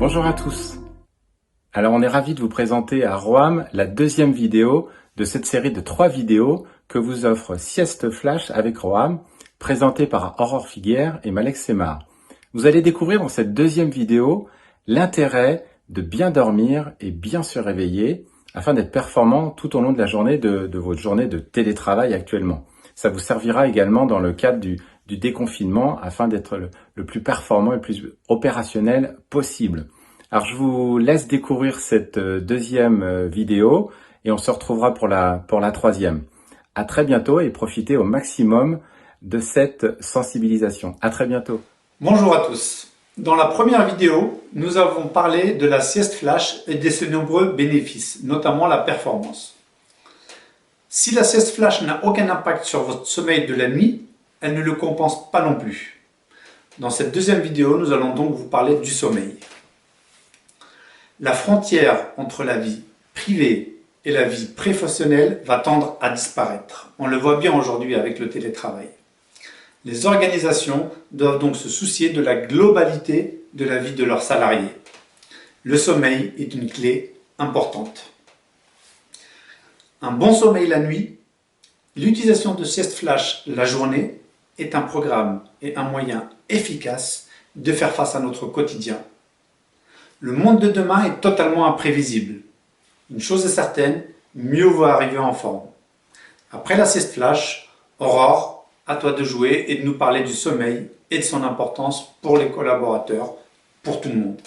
Bonjour à tous. Alors on est ravi de vous présenter à Roam la deuxième vidéo de cette série de 3 vidéos que vous offre Sieste Flash avec Roam, présentée par Aurore Figuière et Malek Semar. Vous allez découvrir dans cette deuxième vidéo l'intérêt de bien dormir et bien se réveiller afin d'être performant tout au long de la journée de votre journée de télétravail actuellement. Ça vous servira également dans le cadre du déconfinement afin d'être le plus performant et le plus opérationnel possible. Alors je vous laisse découvrir cette deuxième vidéo et on se retrouvera pour la troisième. À très bientôt et profitez au maximum de cette sensibilisation. À très bientôt. Bonjour à tous. Dans la première vidéo, nous avons parlé de la sieste flash et de ses nombreux bénéfices, notamment la performance. Si la sieste flash n'a aucun impact sur votre sommeil de la nuit, elle ne le compense pas non plus. Dans cette deuxième vidéo, nous allons donc vous parler du sommeil. La frontière entre la vie privée et la vie professionnelle va tendre à disparaître. On le voit bien aujourd'hui avec le télétravail. Les organisations doivent donc se soucier de la globalité de la vie de leurs salariés. Le sommeil est une clé importante. Un bon sommeil la nuit, l'utilisation de sieste flash la journée est un programme et un moyen efficace de faire face à notre quotidien. Le monde de demain est totalement imprévisible. Une chose est certaine, mieux vaut arriver en forme. Après la sieste flash, Aurore, à toi de jouer et de nous parler du sommeil et de son importance pour les collaborateurs, pour tout le monde.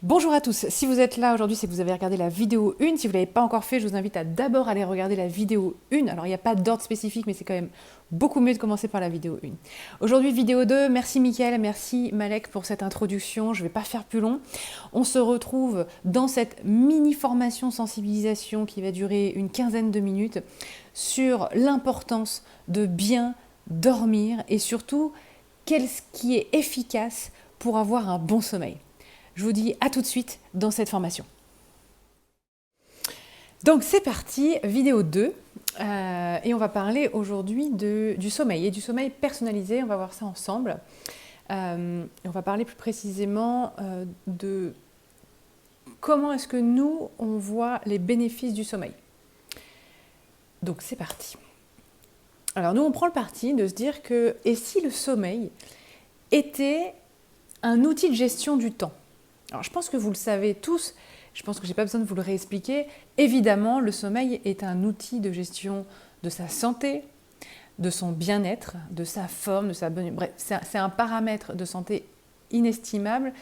Bonjour à tous, si vous êtes là aujourd'hui, c'est que vous avez regardé la vidéo 1. Si vous ne l'avez pas encore fait, je vous invite à d'abord aller regarder la vidéo 1. Alors il n'y a pas d'ordre spécifique, mais c'est quand même beaucoup mieux de commencer par la vidéo 1. Aujourd'hui, vidéo 2, merci Mickaël, merci Malek pour cette introduction. Je ne vais pas faire plus long. On se retrouve dans cette mini-formation sensibilisation qui va durer une quinzaine de minutes sur l'importance de bien dormir et surtout qu'est-ce qui est efficace pour avoir un bon sommeil. Je vous dis à tout de suite dans cette formation. Donc c'est parti, vidéo 2, et on va parler aujourd'hui du sommeil et du sommeil personnalisé, on va voir ça ensemble. On va parler plus précisément de comment est-ce que nous, on voit les bénéfices du sommeil. Donc c'est parti. Alors nous, on prend le parti de se dire que, et si le sommeil était un outil de gestion du temps ? Alors je pense que vous le savez tous, je pense que je n'ai pas besoin de vous le réexpliquer. Évidemment, le sommeil est un outil de gestion de sa santé, de son bien-être, de sa forme, de sa bonne... Bref, c'est un paramètre de santé inestimable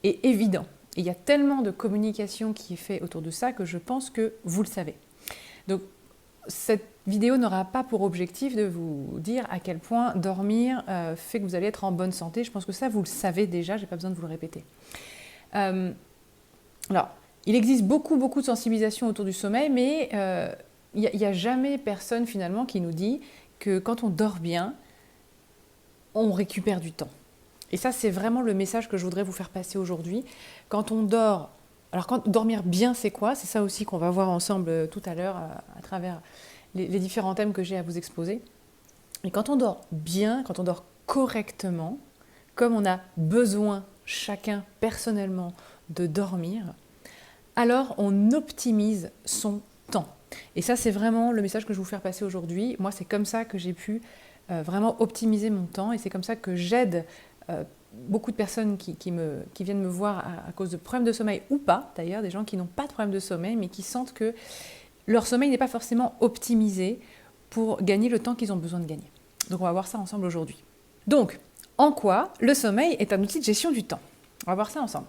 et évident. Et il y a tellement de communication qui est fait autour de ça que je pense que vous le savez. Donc, cette vidéo n'aura pas pour objectif de vous dire à quel point dormir fait que vous allez être en bonne santé. Je pense que ça, vous le savez déjà, je n'ai pas besoin de vous le répéter. Alors, il existe beaucoup de sensibilisation autour du sommeil, mais il n'y a jamais personne finalement qui nous dit que quand on dort bien, on récupère du temps. Et ça, c'est vraiment le message que je voudrais vous faire passer aujourd'hui. Quand on dort... Alors, dormir bien, c'est quoi ? C'est ça aussi qu'on va voir ensemble tout à l'heure à travers les différents thèmes que j'ai à vous exposer. Et quand on dort bien, quand on dort correctement, comme on a besoin chacun personnellement de dormir, alors on optimise son temps. Et ça, c'est vraiment le message que je vais vous faire passer aujourd'hui. Moi, c'est comme ça que j'ai pu vraiment optimiser mon temps et c'est comme ça que j'aide beaucoup de personnes qui viennent me voir à cause de problèmes de sommeil ou pas, d'ailleurs, des gens qui n'ont pas de problème de sommeil, mais qui sentent que leur sommeil n'est pas forcément optimisé pour gagner le temps qu'ils ont besoin de gagner. Donc, on va voir ça ensemble aujourd'hui. Donc, en quoi le sommeil est un outil de gestion du temps ? On va voir ça ensemble.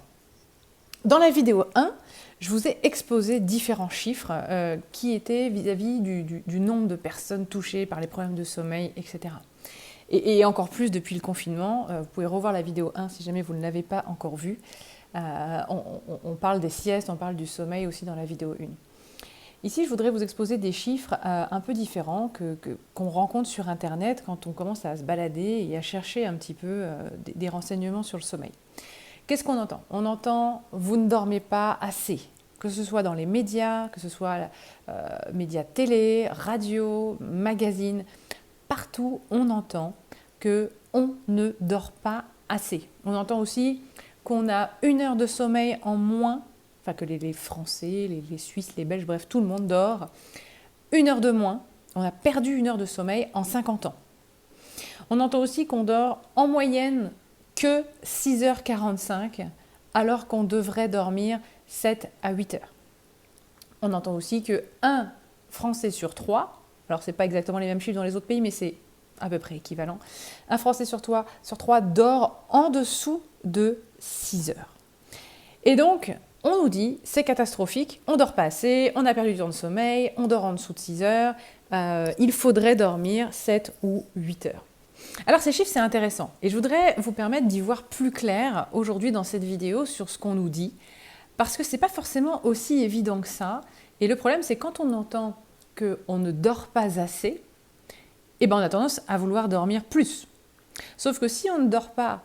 Dans la vidéo 1, je vous ai exposé différents chiffres qui étaient vis-à-vis du nombre de personnes touchées par les problèmes de sommeil, etc. Et encore plus depuis le confinement. Vous pouvez revoir la vidéo 1 si jamais vous ne l'avez pas encore vue. On parle des siestes, on parle du sommeil aussi dans la vidéo 1. Ici, je voudrais vous exposer des chiffres un peu différents qu'on rencontre sur Internet quand on commence à se balader et à chercher un petit peu des renseignements sur le sommeil. Qu'est-ce qu'on entend ? On entend « vous ne dormez pas assez », que ce soit dans les médias, que ce soit médias télé, radio, magazines. Partout, on entend qu'on ne dort pas assez. On entend aussi qu'on a 1 heure de sommeil en moins, enfin que les Français, les Suisses, les Belges, bref, tout le monde dort 1 heure de moins. On a perdu 1 heure de sommeil en 50 ans. On entend aussi qu'on dort en moyenne que 6h45, alors qu'on devrait dormir 7 à 8 heures. On entend aussi que 1 Français sur 3, alors ce n'est pas exactement les mêmes chiffres dans les autres pays, mais c'est à peu près équivalent, 1 Français sur 3 dort en dessous de 6 heures. Et donc, on nous dit, c'est catastrophique, on ne dort pas assez, on a perdu du temps de sommeil, on dort en dessous de 6 heures, il faudrait dormir 7 ou 8 heures. Alors ces chiffres, c'est intéressant et je voudrais vous permettre d'y voir plus clair aujourd'hui dans cette vidéo sur ce qu'on nous dit, parce que ce n'est pas forcément aussi évident que ça. Et le problème, c'est quand on entend qu'on ne dort pas assez, eh ben on a tendance à vouloir dormir plus. Sauf que si on ne dort pas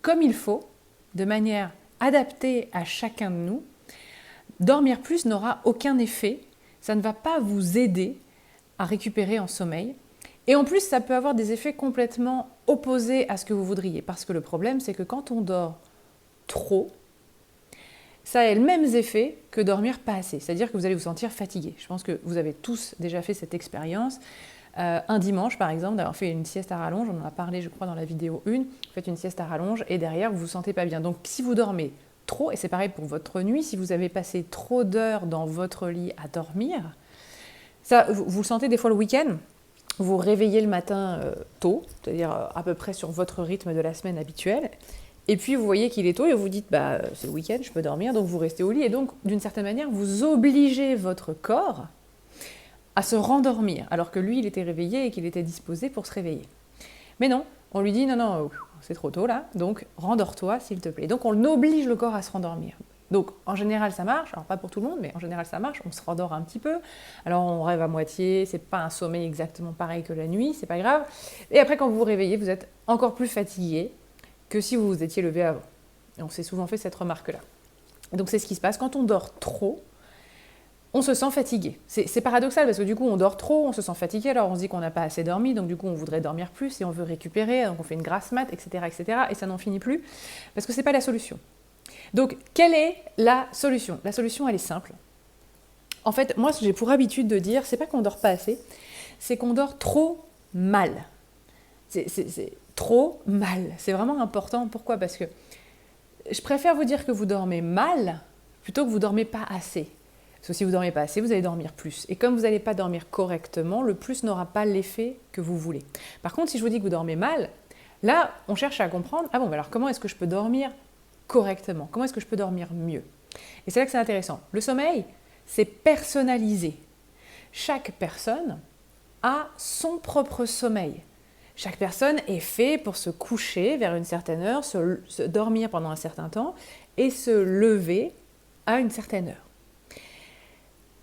comme il faut, de manière adaptée à chacun de nous, dormir plus n'aura aucun effet, ça ne va pas vous aider à récupérer en sommeil. Et en plus, ça peut avoir des effets complètement opposés à ce que vous voudriez. Parce que le problème, c'est que quand on dort trop, ça a les mêmes effets que dormir pas assez. C'est-à-dire que vous allez vous sentir fatigué. Je pense que vous avez tous déjà fait cette expérience. Un dimanche, par exemple, d'avoir fait une sieste à rallonge, on en a parlé, je crois, dans la vidéo 1, vous faites une sieste à rallonge et derrière, vous vous sentez pas bien. Donc, si vous dormez trop, et c'est pareil pour votre nuit, si vous avez passé trop d'heures dans votre lit à dormir, ça, vous le sentez des fois le week-end. Vous vous réveillez le matin tôt, c'est-à-dire à peu près sur votre rythme de la semaine habituelle, et puis vous voyez qu'il est tôt et vous dites bah, c'est le week-end, je peux dormir, donc vous restez au lit, et donc d'une certaine manière vous obligez votre corps à se rendormir, alors que lui il était réveillé et qu'il était disposé pour se réveiller. Mais non, on lui dit non, c'est trop tôt là, donc rendors-toi s'il te plaît. Donc on oblige le corps à se rendormir. Donc en général ça marche, alors pas pour tout le monde, mais en général ça marche, on se rendort un petit peu, alors on rêve à moitié, c'est pas un sommeil exactement pareil que la nuit, c'est pas grave, et après quand vous vous réveillez, vous êtes encore plus fatigué que si vous vous étiez levé avant. Et on s'est souvent fait cette remarque-là. Donc c'est ce qui se passe, quand on dort trop, on se sent fatigué. C'est paradoxal parce que du coup on dort trop, on se sent fatigué, alors on se dit qu'on n'a pas assez dormi, donc du coup on voudrait dormir plus et on veut récupérer, donc on fait une grasse mat, etc., et ça n'en finit plus, parce que c'est pas la solution. Donc, quelle est la solution? La solution, elle est simple. En fait, moi, j'ai pour habitude de dire, c'est pas qu'on dort pas assez, c'est qu'on dort trop mal. C'est trop mal. C'est vraiment important. Pourquoi? Parce que je préfère vous dire que vous dormez mal plutôt que vous dormez pas assez. Parce que si vous dormez pas assez, vous allez dormir plus. Et comme vous n'allez pas dormir correctement, le plus n'aura pas l'effet que vous voulez. Par contre, si je vous dis que vous dormez mal, là, on cherche à comprendre, ah bon, alors comment est-ce que je peux dormir correctement? Comment est-ce que je peux dormir mieux? Et c'est là que c'est intéressant. Le sommeil, c'est personnalisé. Chaque personne a son propre sommeil. Chaque personne est faite pour se coucher vers une certaine heure, se dormir pendant un certain temps et se lever à une certaine heure.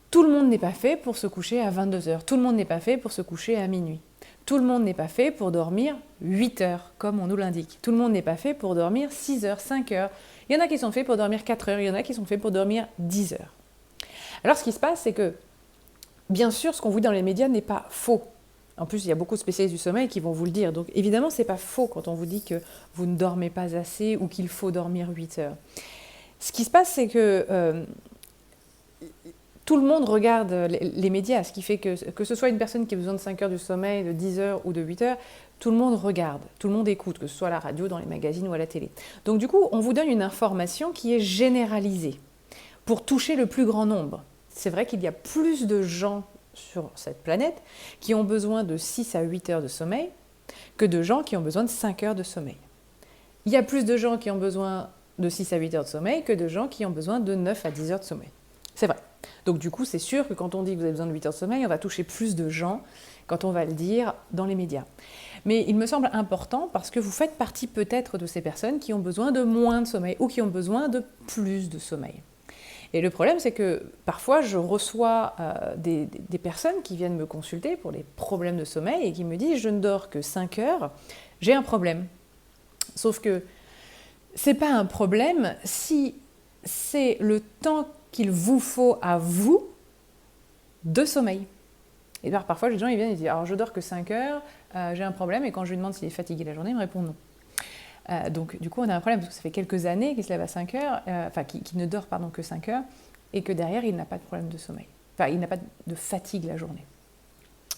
Tout le monde n'est pas fait pour se coucher à 22 heures. Tout le monde n'est pas fait pour se coucher à minuit. Tout le monde n'est pas fait pour dormir 8 heures, comme on nous l'indique. Tout le monde n'est pas fait pour dormir 6 heures, 5 heures. Il y en a qui sont faits pour dormir 4 heures, il y en a qui sont faits pour dormir 10 heures. Alors ce qui se passe, c'est que, bien sûr, ce qu'on vous dit dans les médias n'est pas faux. En plus, il y a beaucoup de spécialistes du sommeil qui vont vous le dire. Donc évidemment, ce n'est pas faux quand on vous dit que vous ne dormez pas assez ou qu'il faut dormir 8 heures. Ce qui se passe, c'est que tout le monde regarde les médias, ce qui fait que ce soit une personne qui a besoin de 5 heures de sommeil, de 10 heures ou de 8 heures, tout le monde regarde, tout le monde écoute, que ce soit à la radio, dans les magazines ou à la télé. Donc du coup, on vous donne une information qui est généralisée pour toucher le plus grand nombre. C'est vrai qu'il y a plus de gens sur cette planète qui ont besoin de 6 à 8 heures de sommeil que de gens qui ont besoin de 5 heures de sommeil. Il y a plus de gens qui ont besoin de 6 à 8 heures de sommeil que de gens qui ont besoin de 9 à 10 heures de sommeil. C'est vrai. Donc du coup, c'est sûr que quand on dit que vous avez besoin de 8 heures de sommeil, on va toucher plus de gens quand on va le dire dans les médias. Mais il me semble important parce que vous faites partie peut-être de ces personnes qui ont besoin de moins de sommeil ou qui ont besoin de plus de sommeil. Et le problème, c'est que parfois, je reçois des personnes qui viennent me consulter pour les problèmes de sommeil et qui me disent « je ne dors que 5 heures, j'ai un problème ». Sauf que ce n'est pas un problème si c'est le temps qu'il vous faut à vous de sommeil. Et alors, parfois, les gens ils viennent et disent « alors je dors que 5 heures, j'ai un problème » et quand je lui demande s'il est fatigué la journée, il me répond non. Donc du coup, on a un problème parce que ça fait quelques années qu'il se lève à 5 heures, qu'il ne dort que 5 heures, et que derrière, il n'a pas de problème de sommeil. Enfin, il n'a pas de fatigue la journée.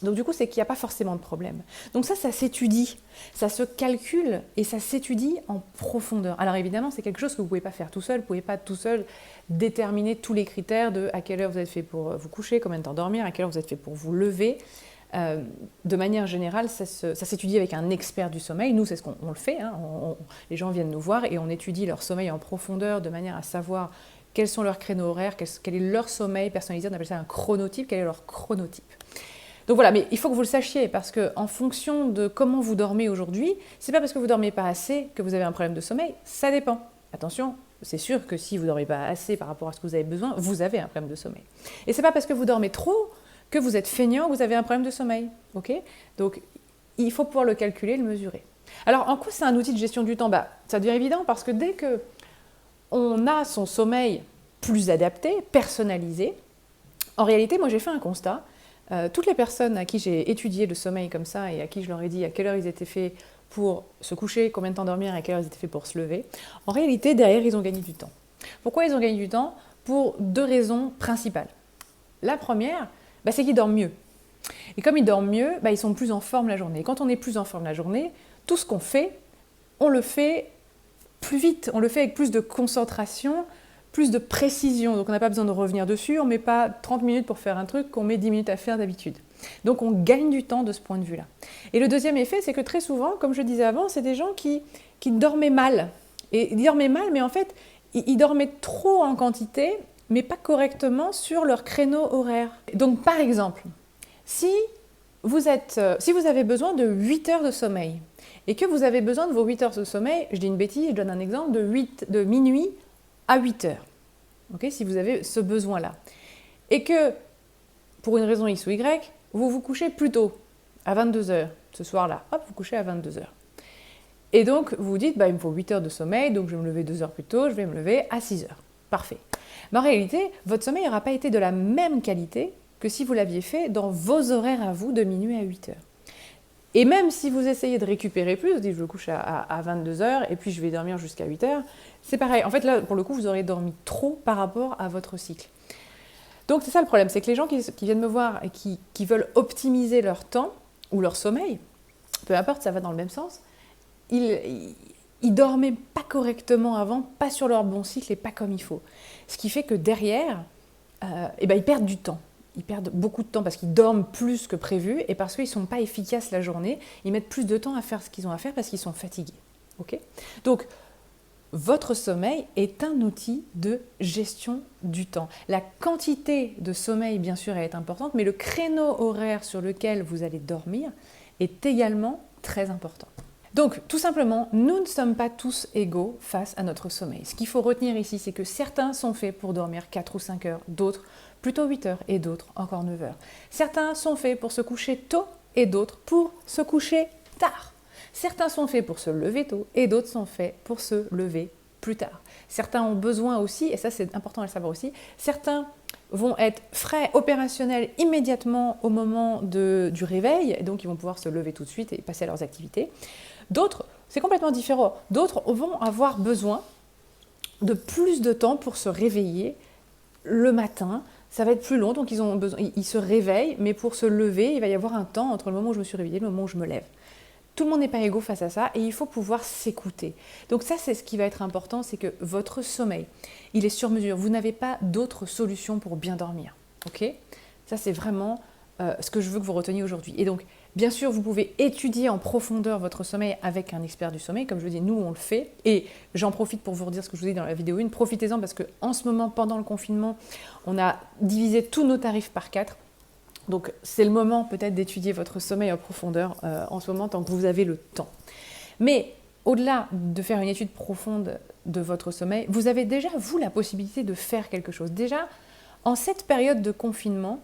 Donc du coup, c'est qu'il n'y a pas forcément de problème. Donc ça s'étudie, ça se calcule et ça s'étudie en profondeur. Alors évidemment, c'est quelque chose que vous ne pouvez pas faire tout seul. Vous ne pouvez pas tout seul déterminer tous les critères de à quelle heure vous êtes fait pour vous coucher, combien de temps dormir, à quelle heure vous êtes fait pour vous lever. De manière générale, ça s'étudie avec un expert du sommeil. Nous, c'est ce qu'on le fait. Hein. Les gens viennent nous voir et on étudie leur sommeil en profondeur de manière à savoir quels sont leurs créneaux horaires, quel est leur sommeil personnalisé. On appelle ça un chronotype. Quel est leur chronotype? Donc voilà, mais il faut que vous le sachiez, parce qu'en fonction de comment vous dormez aujourd'hui, c'est pas parce que vous dormez pas assez que vous avez un problème de sommeil, ça dépend. Attention, c'est sûr que si vous dormez pas assez par rapport à ce que vous avez besoin, vous avez un problème de sommeil. Et c'est pas parce que vous dormez trop que vous êtes feignant, que vous avez un problème de sommeil, ok? Donc il faut pouvoir le calculer, le mesurer. Alors en quoi c'est un outil de gestion du temps? Ça devient évident parce que dès que on a son sommeil plus adapté, personnalisé, en réalité, moi j'ai fait un constat. Toutes les personnes à qui j'ai étudié le sommeil comme ça et à qui je leur ai dit à quelle heure ils étaient faits pour se coucher, combien de temps dormir et à quelle heure ils étaient faits pour se lever, en réalité, derrière, ils ont gagné du temps. Pourquoi ils ont gagné du temps? Pour 2 raisons principales. La première, c'est qu'ils dorment mieux. Et comme ils dorment mieux, ils sont plus en forme la journée. Et quand on est plus en forme la journée, tout ce qu'on fait, on le fait plus vite, on le fait avec plus de concentration, plus de précision. Donc on n'a pas besoin de revenir dessus, on ne met pas 30 minutes pour faire un truc qu'on met 10 minutes à faire d'habitude. Donc on gagne du temps de ce point de vue-là. Et le deuxième effet, c'est que très souvent, comme je disais avant, c'est des gens qui dormaient mal. Et ils dormaient mal, mais en fait, ils dormaient trop en quantité, mais pas correctement sur leur créneau horaire. Donc par exemple, si vous avez besoin de 8 heures de sommeil, et que vous avez besoin de vos 8 heures de sommeil, je dis une bêtise, je donne un exemple, de minuit à 8 heures, okay, si vous avez ce besoin-là. Et que, pour une raison X ou Y, vous vous couchez plus tôt, à 22 heures, ce soir-là, hop, vous couchez à 22 heures. Et donc, vous vous dites, il me faut 8 heures de sommeil, donc je vais me lever 2 heures plus tôt, je vais me lever à 6 heures. Parfait. Mais en réalité, votre sommeil n'aura pas été de la même qualité que si vous l'aviez fait dans vos horaires à vous de minuit à 8 heures. Et même si vous essayez de récupérer plus, vous dites je me couche à 22 heures et puis je vais dormir jusqu'à 8 heures, c'est pareil. En fait, là, pour le coup, vous aurez dormi trop par rapport à votre cycle. Donc, c'est ça le problème, c'est que les gens qui viennent me voir et qui veulent optimiser leur temps ou leur sommeil, peu importe, ça va dans le même sens, ils dormaient pas correctement avant, pas sur leur bon cycle et pas comme il faut. Ce qui fait que derrière, ils perdent du temps. Ils perdent beaucoup de temps parce qu'ils dorment plus que prévu et parce qu'ils ne sont pas efficaces la journée. Ils mettent plus de temps à faire ce qu'ils ont à faire parce qu'ils sont fatigués. Okay ? Donc, votre sommeil est un outil de gestion du temps. La quantité de sommeil, bien sûr, elle est importante, mais le créneau horaire sur lequel vous allez dormir est également très important. Donc, tout simplement, nous ne sommes pas tous égaux face à notre sommeil. Ce qu'il faut retenir ici, c'est que certains sont faits pour dormir 4 ou 5 heures, d'autres plutôt 8 heures et d'autres encore 9 heures. Certains sont faits pour se coucher tôt et d'autres pour se coucher tard. Certains sont faits pour se lever tôt et d'autres sont faits pour se lever plus tard. Certains ont besoin aussi, et ça c'est important à le savoir aussi, certains vont être frais, opérationnels immédiatement au moment du réveil, et donc ils vont pouvoir se lever tout de suite et passer à leurs activités. D'autres, c'est complètement différent. D'autres vont avoir besoin de plus de temps pour se réveiller le matin. Ça va être plus long, donc ils se réveillent, mais pour se lever, il va y avoir un temps entre le moment où je me suis réveillée et le moment où je me lève. Tout le monde n'est pas égaux face à ça et il faut pouvoir s'écouter. Donc ça, c'est ce qui va être important, c'est que votre sommeil, il est sur mesure. Vous n'avez pas d'autre solution pour bien dormir. Okay ? Ça, c'est vraiment ce que je veux que vous reteniez aujourd'hui. Et donc, bien sûr, vous pouvez étudier en profondeur votre sommeil avec un expert du sommeil. Comme je vous dis, nous, on le fait. Et j'en profite pour vous redire ce que je vous ai dit dans la vidéo 1. Profitez-en parce qu'en ce moment, pendant le confinement, on a divisé tous nos tarifs par 4. Donc, c'est le moment peut-être d'étudier votre sommeil en profondeur en ce moment, tant que vous avez le temps. Mais au-delà de faire une étude profonde de votre sommeil, vous avez déjà, vous, la possibilité de faire quelque chose. Déjà, en cette période de confinement,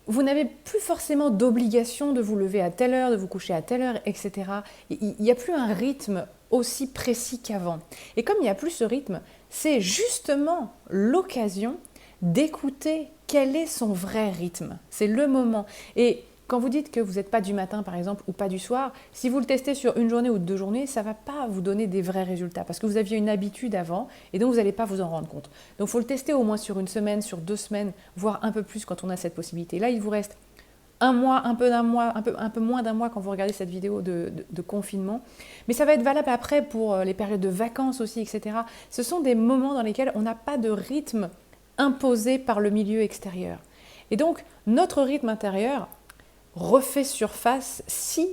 vous n'avez plus forcément d'obligation de vous lever à telle heure, de vous coucher à telle heure, etc. Il n'y a plus un rythme aussi précis qu'avant. Et comme il n'y a plus ce rythme, c'est justement l'occasion d'écouter quel est son vrai rythme. C'est le moment. Et quand vous dites que vous n'êtes pas du matin par exemple ou pas du soir, si vous le testez sur une journée ou 2 journées, ça ne va pas vous donner des vrais résultats parce que vous aviez une habitude avant et donc vous n'allez pas vous en rendre compte. Donc il faut le tester au moins sur une semaine, sur 2 semaines, voire un peu plus quand on a cette possibilité. Là, il vous reste un mois, un peu moins d'un mois quand vous regardez cette vidéo de confinement. Mais ça va être valable après pour les périodes de vacances aussi, etc. Ce sont des moments dans lesquels on n'a pas de rythme imposé par le milieu extérieur. Et donc, notre rythme intérieur refait surface si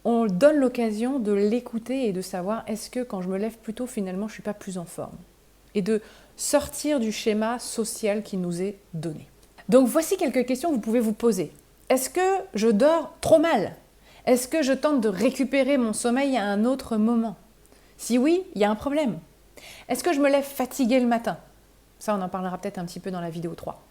on donne l'occasion de l'écouter et de savoir est-ce que quand je me lève plus tôt, finalement, je ne suis pas plus en forme. Et de sortir du schéma social qui nous est donné. Donc, voici quelques questions que vous pouvez vous poser. Est-ce que je dors trop mal? Est-ce que je tente de récupérer mon sommeil à un autre moment? Si oui, il y a un problème. Est-ce que je me lève fatiguée le matin? Ça, on en parlera peut-être un petit peu dans la vidéo 3.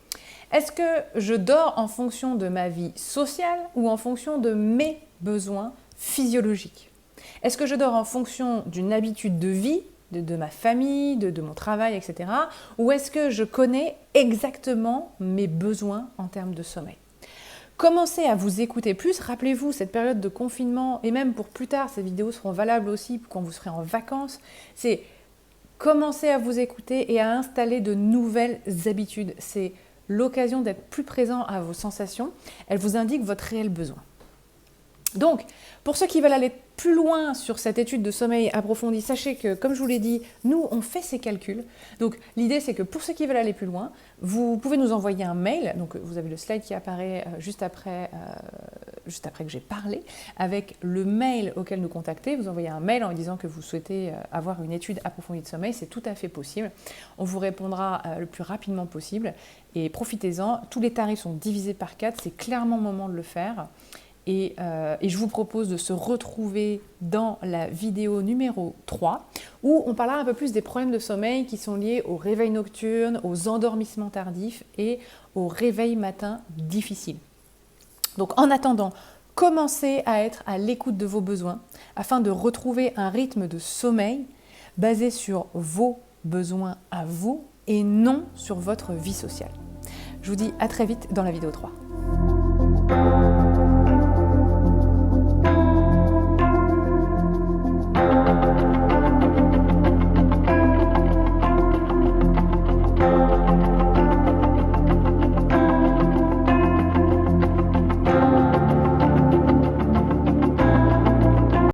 Est-ce que je dors en fonction de ma vie sociale ou en fonction de mes besoins physiologiques? Est-ce que je dors en fonction d'une habitude de vie, de ma famille, de mon travail, etc. Ou est-ce que je connais exactement mes besoins en termes de sommeil? Commencez à vous écouter plus. Rappelez-vous, cette période de confinement, et même pour plus tard, ces vidéos seront valables aussi quand vous serez en vacances, c'est commencer à vous écouter et à installer de nouvelles habitudes. C'est l'occasion d'être plus présent à vos sensations. Elles vous indiquent votre réel besoin. Donc, pour ceux qui veulent aller plus loin sur cette étude de sommeil approfondie, sachez que, comme je vous l'ai dit, nous, on fait ces calculs. Donc, l'idée, c'est que pour ceux qui veulent aller plus loin, vous pouvez nous envoyer un mail. Donc, vous avez le slide qui apparaît juste après que j'ai parlé, avec le mail auquel nous contacter. Vous envoyez un mail en disant que vous souhaitez avoir une étude approfondie de sommeil. C'est tout à fait possible. On vous répondra le plus rapidement possible. Et profitez-en. Tous les tarifs sont divisés par 4. C'est clairement le moment de le faire. Et je vous propose de se retrouver dans la vidéo numéro 3 où on parlera un peu plus des problèmes de sommeil qui sont liés au réveil nocturne, aux endormissements tardifs et au réveil matin difficile. Donc en attendant, commencez à être à l'écoute de vos besoins afin de retrouver un rythme de sommeil basé sur vos besoins à vous et non sur votre vie sociale. Je vous dis à très vite dans la vidéo 3.